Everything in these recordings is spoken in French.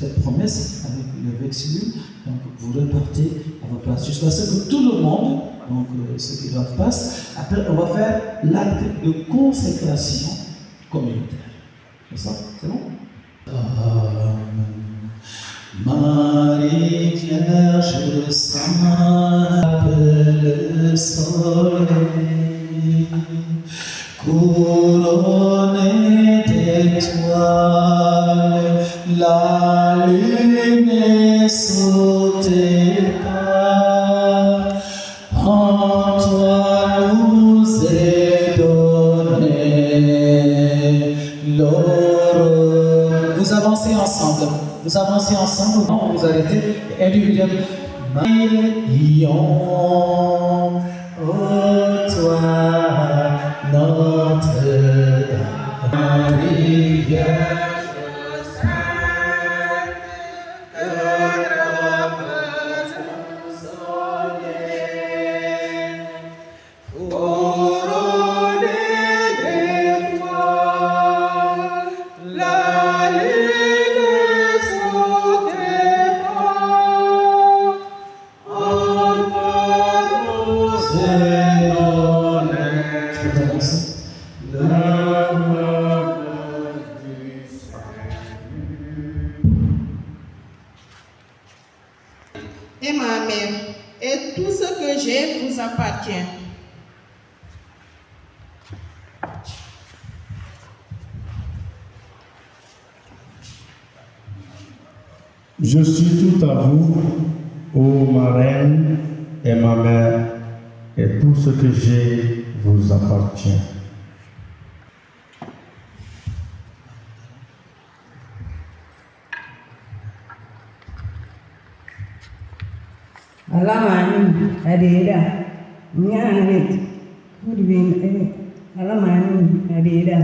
cette promesse avec le vexillum. Donc vous repartez à votre place jusqu'à ce que tout le monde, donc ceux qui doivent passer. Après, on va faire l'acte de consécration communautaire. C'est ça? C'est bon? Marie Claire, je s'appelle le soleil, couronné d'étoiles, la lune est sous tes pas. En toi nous est donné l'aurore. Vous avancez ensemble. Vous avancez ensemble, non, vous arrêtez individuellement. Marions, ô toi, Notre-Dame, Marie Vierge sainte, que notre soleil, couronnée d'étoiles, la lune sous tes pas, en toi nous est donné l'amour du salut. Et ma mère, et tout ce que j'ai vous appartient. Je suis tout à vous, ô ma reine et ma mère, et tout ce que j'ai vous appartient. Alamani adeda nyana kudibin alamani adeda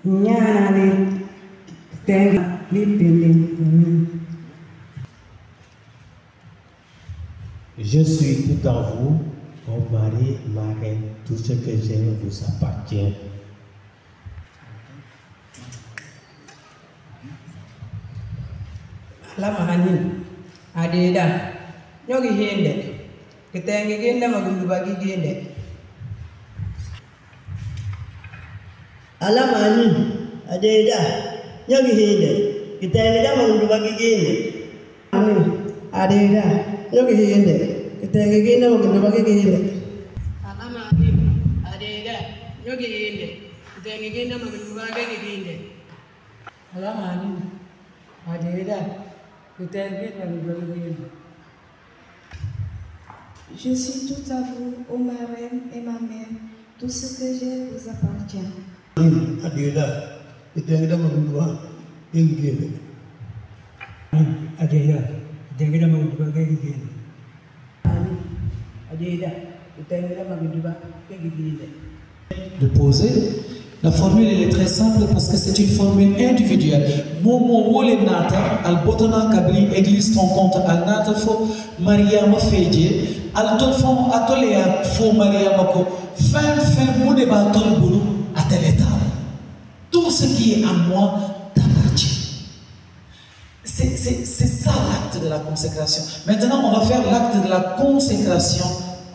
nyana tenga lipele. Je suis tout à vous, ô Marie, ma reine, tout ce que j'ai vous appartient. Alamani adeda nyogi hende kitenge gende magundu bagi gende. Alamani adeda nyogi hende kitenge gende magundu bagi gende. Adeda nyogi hende kitenge gende magundu bagi gende. Alamani adeda nyogi hende kitenge gende magundu bagi gende. Alamani adeda. Je suis tout à vous, ô ma reine et ma mère, tout ce que j'ai vous appartient. Adeda, kitenge magundu bagi gende. Adeda, kitenge magundu bagi gende. Adeda, kitenge magundu bagi gende. De poser. La formule elle est très simple parce que c'est une formule individuelle. Momo wole nata al botona kabli église ton compte al nata fo Mariama Fedje al ton fond atolea fo Mariama ko fin mode ba ton boulou à tel état. Tout ce qui est à moi t'appartient. C'est ça l'acte de la consécration. Maintenant on va faire l'acte de la consécration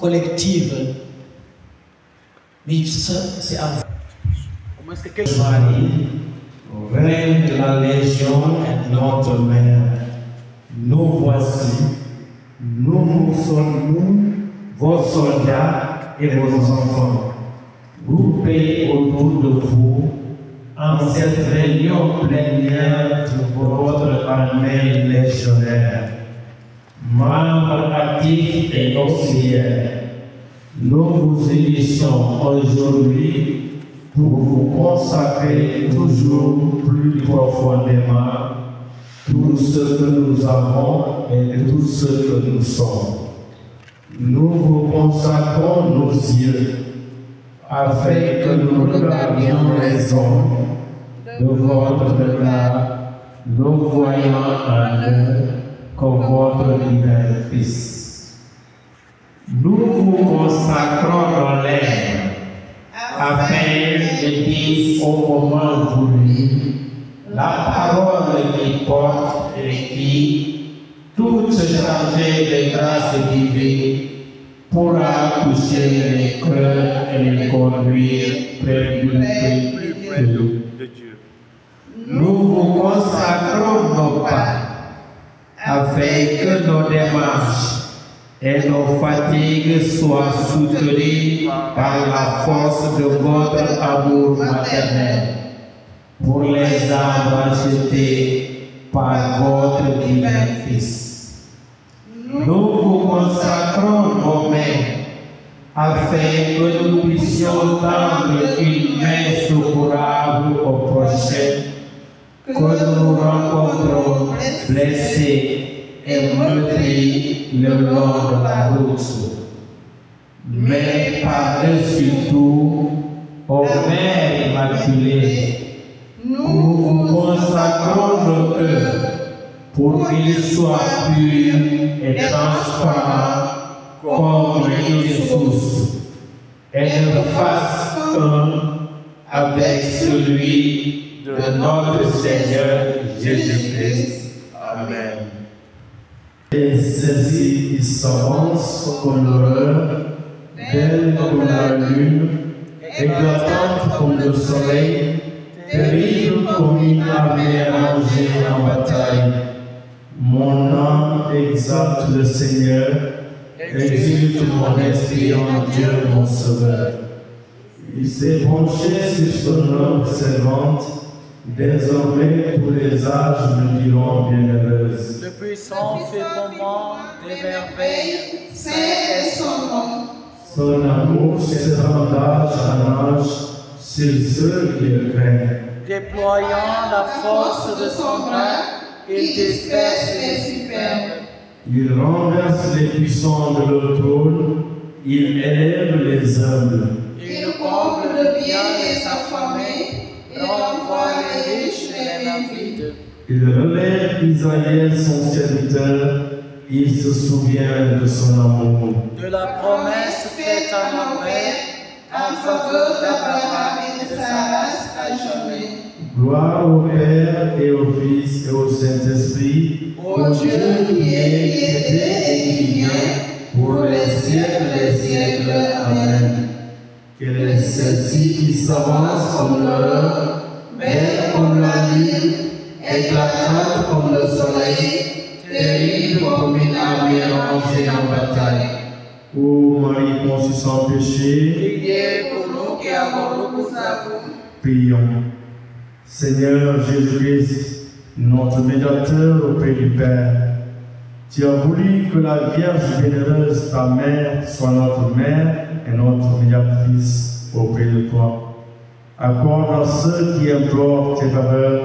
collective. Mais ça c'est à vous. Marie, reine de la Légion et notre mère, nous voici, nous sommes vos soldats et vos enfants, groupés autour de vous en cette réunion plénière de votre armée légionnaire, membres actifs et auxiliaires. Nous vous unissons aujourd'hui pour vous consacrer toujours plus profondément tout ce que nous avons et tout ce que nous sommes. Nous vous consacrons nos yeux afin que nous regardions les hommes de votre regard, nous voyant en eux comme votre divin Fils. Nous vous consacrons nos lèvres afin de dire au moment voulu la parole qui porte et qui, toute chargée de grâce divine, pourra toucher les cœurs et les conduire près du Père de Dieu. Nous vous consacrons nos pas, afin que nos démarches et nos fatigues soient soutenues par la force de votre amour maternel, pour les âmes rachetées par votre divin Fils. Nous vous consacrons nos mains, afin que nous puissions tendre une main secourable au prochain que nous rencontrons blessés et meurtris le long de la route. Mais par-dessus tout, ô Mère Immaculée, nous vous consacrons nos cœurs pour qu'ils soient purs et transparents comme une source, et ne fassent un avec celui de notre Seigneur Jésus-Christ. Amen. Et celle-ci s'avance comme l'heure, belle comme la lune, éclatante comme le soleil, terrible comme une armée rangée en bataille. Mon âme exalte le Seigneur, exulte mon esprit en Dieu mon Sauveur. Il s'est penché sur son œuvre servante, désormais tous les âges me diront bienheureuse. Le puissant fait pour moi des merveilles, saint est son nom. Son amour s'étend d'âge en âge sur ceux qui le craignent. Déployant la force de son bras, il disperse les superbes. Il renverse les puissants de leur trône, il élève les humbles. Il comble de bien les affamés, et renvoie les riches et les avides. Il relève Isaïe son serviteur, il se souvient de son amour. De la promesse faite à mon père, en faveur d'Abraham et de sa race à jamais. Gloire au Père et au Fils et au Saint-Esprit, Ô Dieu qui est, qui était et qui vient, pour les siècles des siècles. Amen. Quelle est celle-ci qui s'avance comme l'heure, Belle comme la lune, éclatante comme le soleil, terrible comme une armée rangée en bataille. ô Marie conçue sans péché, Priez pour nous qui avons recours à vous. prions. Seigneur Jésus-Christ, notre médiateur auprès du Père, tu as voulu que la Vierge bienheureuse, ta mère, soit notre mère et notre médiatrice auprès de toi. Accorde à ceux qui implorent tes faveurs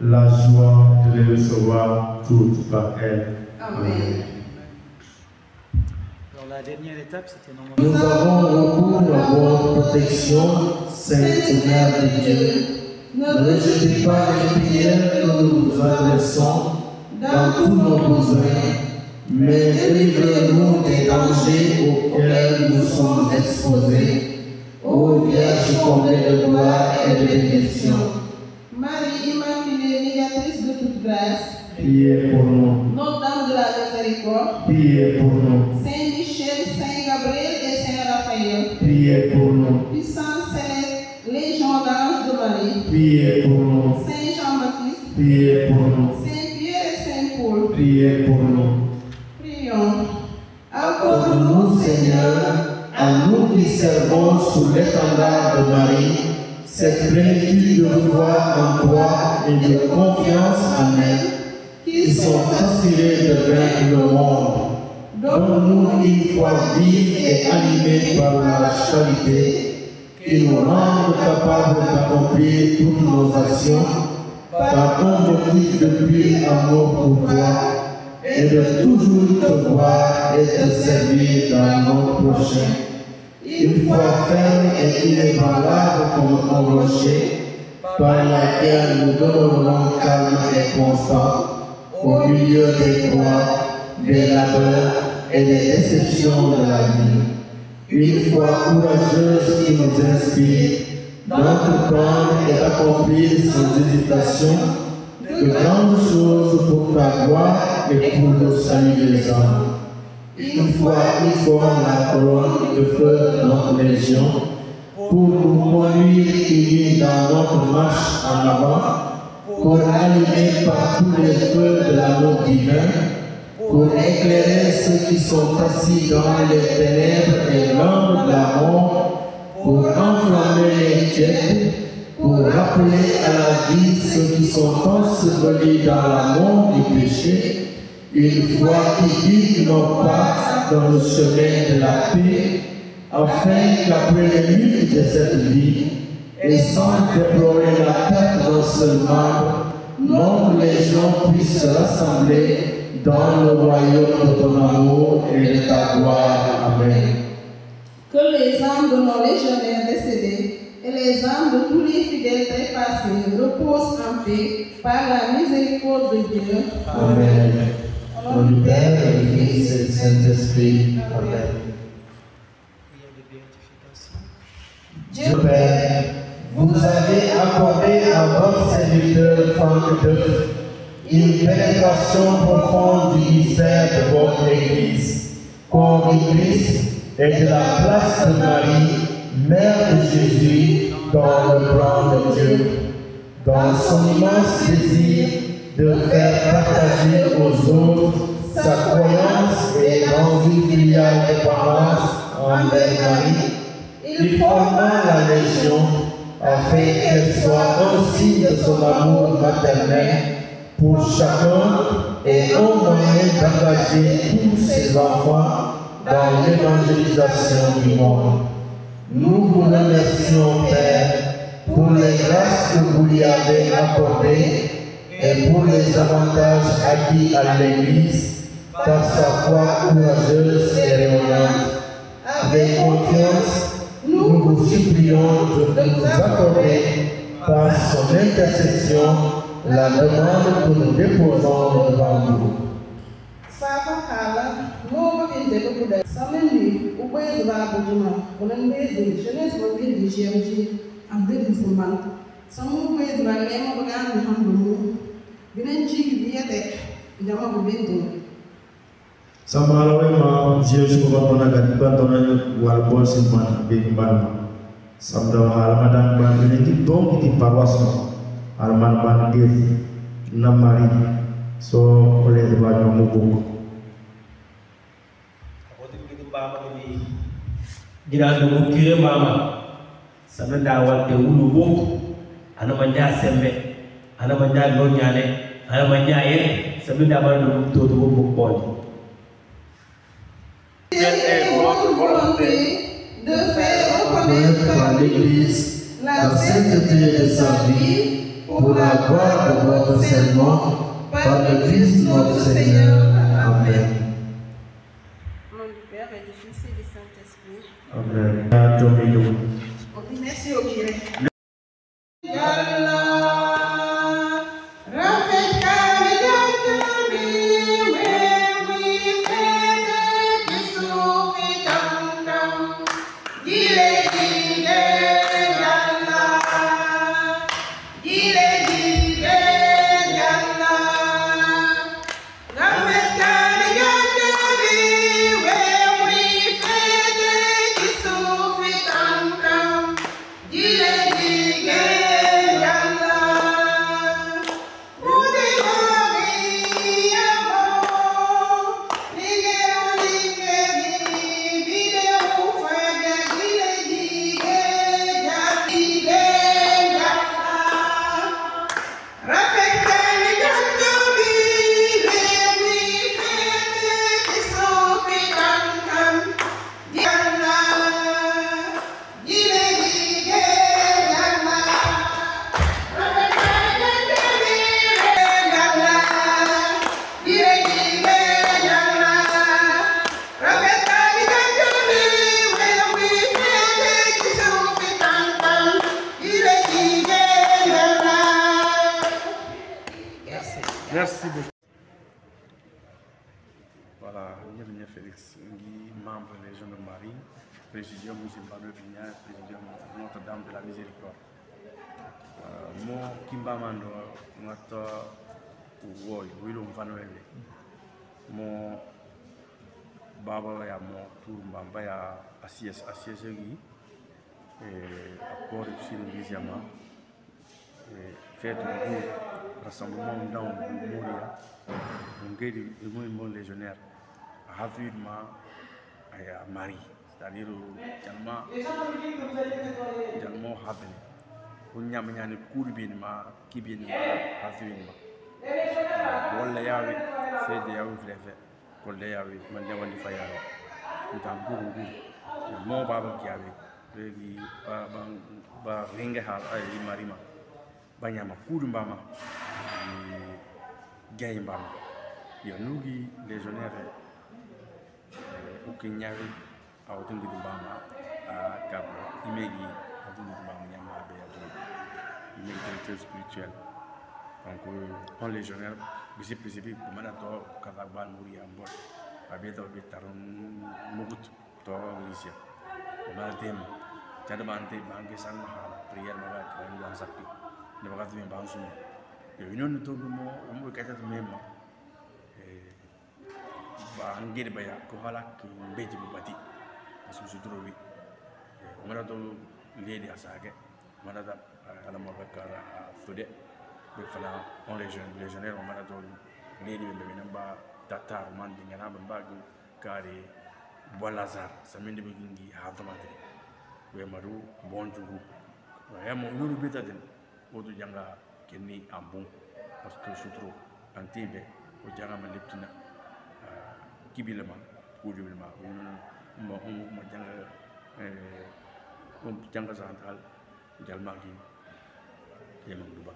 la joie de les recevoir toutes par elle. Amen. Alors la dernière étape, c'était Nous avons recours à votre protection, Sainte Mère de Dieu. Ne rejetez pas les prières que nous vous adressons dans tous nos besoins, mais délivrez-nous des dangers auxquels nous sommes exposés. Ô Vierge comblée de gloire et de bénédiction, Marie Immaculée, médiatrice de toute grâce, priez pour nous, Notre-Dame de la Miséricorde, priez pour nous, Saint Michel, Saint Gabriel et Saint Raphaël, priez pour nous, puissants célestes, légion d'anges de Marie, priez pour nous, Saint Jean-Baptiste, priez pour nous, Saint Pierre et Saint Paul. priez pour nous. Prions. Accorde-nous, Seigneur, à nous qui servons sous l'étendard de Marie, cette plénitude de foi en toi et de confiance en elle, qui sont assurés de vaincre le monde. Donne-nous une foi vive et animée par la charité, qui nous rende capables d'accomplir toutes nos actions par un motif de pur amour pour toi, et de toujours te voir et te servir dans notre prochain. Une foi ferme et inébranlable comme un rocher, par laquelle nous demeurons calmes et constants au milieu des croix, des labeurs et des déceptions de la vie. Une foi courageuse qui nous inspire d'entreprendre et d'accomplir sans hésitation de grandes choses ta gloire et pour le salut des hommes. Une fois, il forme la colonne de feu de notre légion pour nous conduire unis dans notre marche en avant, pour allumer par tous les feux de l'amour divin, pour éclairer ceux qui sont assis dans les ténèbres et l'ombre de la mort, pour enflammer les tièdes, pour rappeler à la vie ceux qui sont ensevelis dans la mort du péché, une foi qui guide nos pas dans le chemin de la paix, afin qu'après les luttes de cette vie, et sans déplorer la perte d'un seul membre, notre légion puisse se rassembler dans le royaume de ton amour et de ta gloire. Amen. Que les âmes de nos légionnaires décédés et les âmes de tous les fidèles trépassés reposent en paix par la miséricorde de Dieu. Amen. Au nom du Père et du Fils et du Saint-Esprit. Amen. Dieu Père, vous avez accordé à votre serviteur Franck d'œuf une pénétration profonde du mystère de votre Église, corps du Christ et de la place de Marie, Mère de Jésus, dans le plan de Dieu, dans son immense désir de faire partager aux autres sa croyance et dans une filiale dépendance envers Marie, il forma la Légion afin qu'elle soit un signe de son amour maternel pour chacun et un moyen d'engager tous ses enfants dans l'évangélisation du monde. Nous vous remercions, Père, pour les grâces que vous lui avez accordées et pour les avantages acquis à l'Église par sa foi courageuse et rayonnante. Avec confiance, nous vous supplions de nous accorder par son intercession la demande que nous déposons devant vous. Samalawe ma Yesu ko batona gadi batona wal bol simman be balma samda almadan ban ni donc di paroisse alman ban dir namari so ole de ba no mo bok abotin ki baba ni gira do mo kire mama samda wal te wulu bok ana manja sembe ana manja lo nyane ana manja ye samda ba do to do bok boy. Quelle est votre volonté de faire reconnaître à l'Église la sainteté de sa vie pour la gloire de votre serment par le Christ notre Seigneur. Amen. Au nom du Père et du Fils et du Saint-Esprit. Amen. Merci au curé. Merci beaucoup. Voilà, bienvenue Félix, membre de la Légion de Marie, présidium Musulmano Vigna, présidium Notre-Dame de la Miséricorde. Moi, Kimba Mando, notre Uwoi, wilo mfanwele. Mo baba ya mo tumbamba ya asies gi apport sur l'église fait un rassemblement dans Mouria, un guet de mouvement légionnaire rapidement à Marie, c'est-à-dire tellement rapide. On y a mis un coup de bien qui vient rapidement. Wala yawe c'est de yawe fait pour les yawe man yawe di fayawe utam bugu mo baba kiawe regi ba ringe hal ay marima banyama kudu mbama gay mbama yo nugi légionnaire o kenyawe a otungi mbama a kabla imegi otungi mbama nyama be ya imegi directeur spirituel. Donc, en légionnaire, je suis pour maintenant, Kazakban mourir en bord. À bientôt, Mogut, toi, Alicia. On va le thème. Tu as demandé, Banque San, prière, dans sa pique. Ne va pas te mettre en sous. Et une autre mot, on va casser même. Banque de Baya, Kohala, qui est une bête de bâti. Parce que je trouve. On va l'aider à ça. On va à la mort à Fodé. On légionnaire, on m'a dit les membres Tatar, Mandingana, Bagu, Kari, Boilazar, Samin de Bingi, Hatamati, Wemaru, Bonjour. I am a better than Odu Yanga, Kenny, and Bon, parce que je trouve Antibe, ou Jangama Liptina, Kibilema, Goudulma, Janga Santal, Jalmagin, Yemanduba.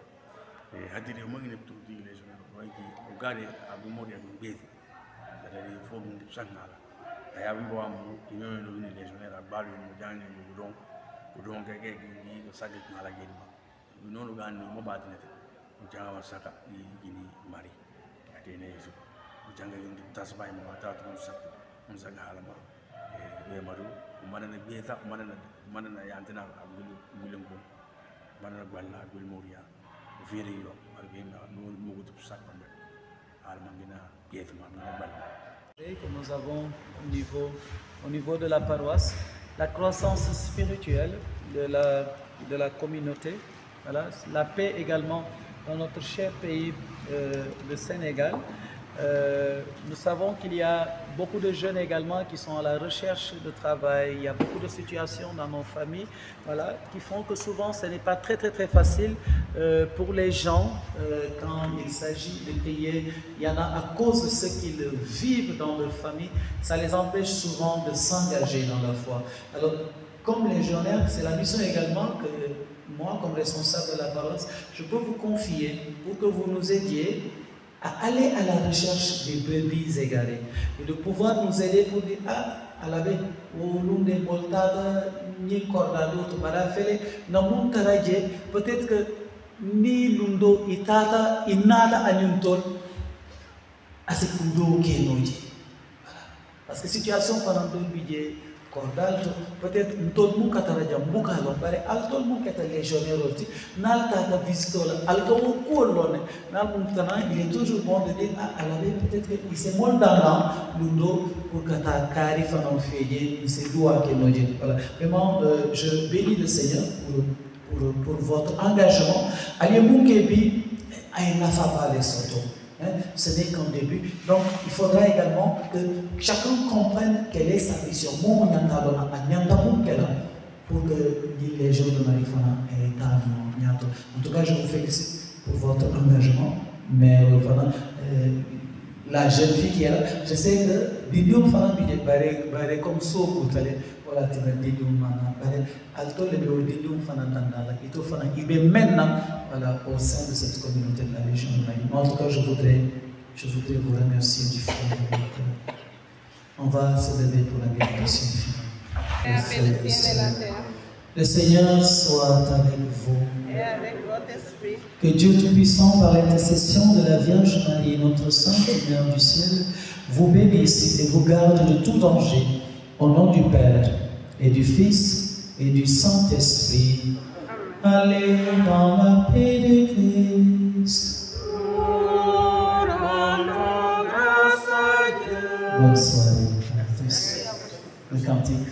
Hadiri mo ngi neptu di légionnaire moy ki o gade abu mori abu bezi dari fo mu sangala aya bu am ino no ni légionnaire abalu mo jangi mo don gege ni ko sagi mala geni ma no no gan mo badine mo janga ma saka ni gini mari ate ne yesu mo janga ngi tasbay mo ta to sakko mo saga halama e maru manana beta manana yantina abulu mulungu manana balla abul moria. Que nous avons au niveau de la paroisse, la croissance spirituelle de la communauté, voilà, la paix également dans notre cher pays, le Sénégal. Nous savons qu'il y a beaucoup de jeunes également qui sont à la recherche de travail. Il y a beaucoup de situations dans nos familles, voilà, qui font que souvent ce n'est pas très facile pour les gens quand il s'agit de payer. Il y en a à cause de ce qu'ils vivent dans leur famille, ça les empêche souvent de s'engager dans la foi. Alors, comme légionnaire, c'est la mission également que moi, comme responsable de la paroisse, je peux vous confier pour que vous nous aidiez à aller à la recherche des brebis égarées et de pouvoir nous aider pour dire à la veille où l'on est voltada ni cordado to barafele na mon karaje peut-être que ni lundo itata inada anyuntol asekundo kenoji parce que situation pendant deux bidje cordal peut-être ntol mu kataraja mbuka lo bare altol mu kata légionnaire oti nal tata visitola alto ko lone nal mu tana il est toujours bon de dire à la veille peut-être que il se monde dans lundo pour kata kari fanon feje il se doit que noje voilà vraiment je bénis le Seigneur pour votre engagement ali mu kebi ay nafa pas les soto. Ce n'est qu'un début. Donc, il faudra également que chacun comprenne quelle est sa mission. Pour que les gens de Marifana aient en tout cas, je vous félicite pour votre engagement. Mais voilà, la jeune fille qui est là, je sais que Didium Fana Bidé comme ça, voilà, tu vas dire Alto le Didium Fana Dandala, Ito Fana, il est maintenant voilà, au sein de cette communauté de la Légion de Marie. En tout cas, je voudrais vous remercier du fond de mon cœur. On va se lever pour la bénédiction finale. Le Seigneur soit avec vous. Et avec votre esprit. Que Dieu Tout-Puissant, par l'intercession de la Vierge Marie, notre Sainte Mère du ciel, vous bénisse et vous garde de tout danger. Au nom du Père et du Fils et du Saint-Esprit. Allez dans la paix de Christ. Bonne soirée à tous. Le cantique.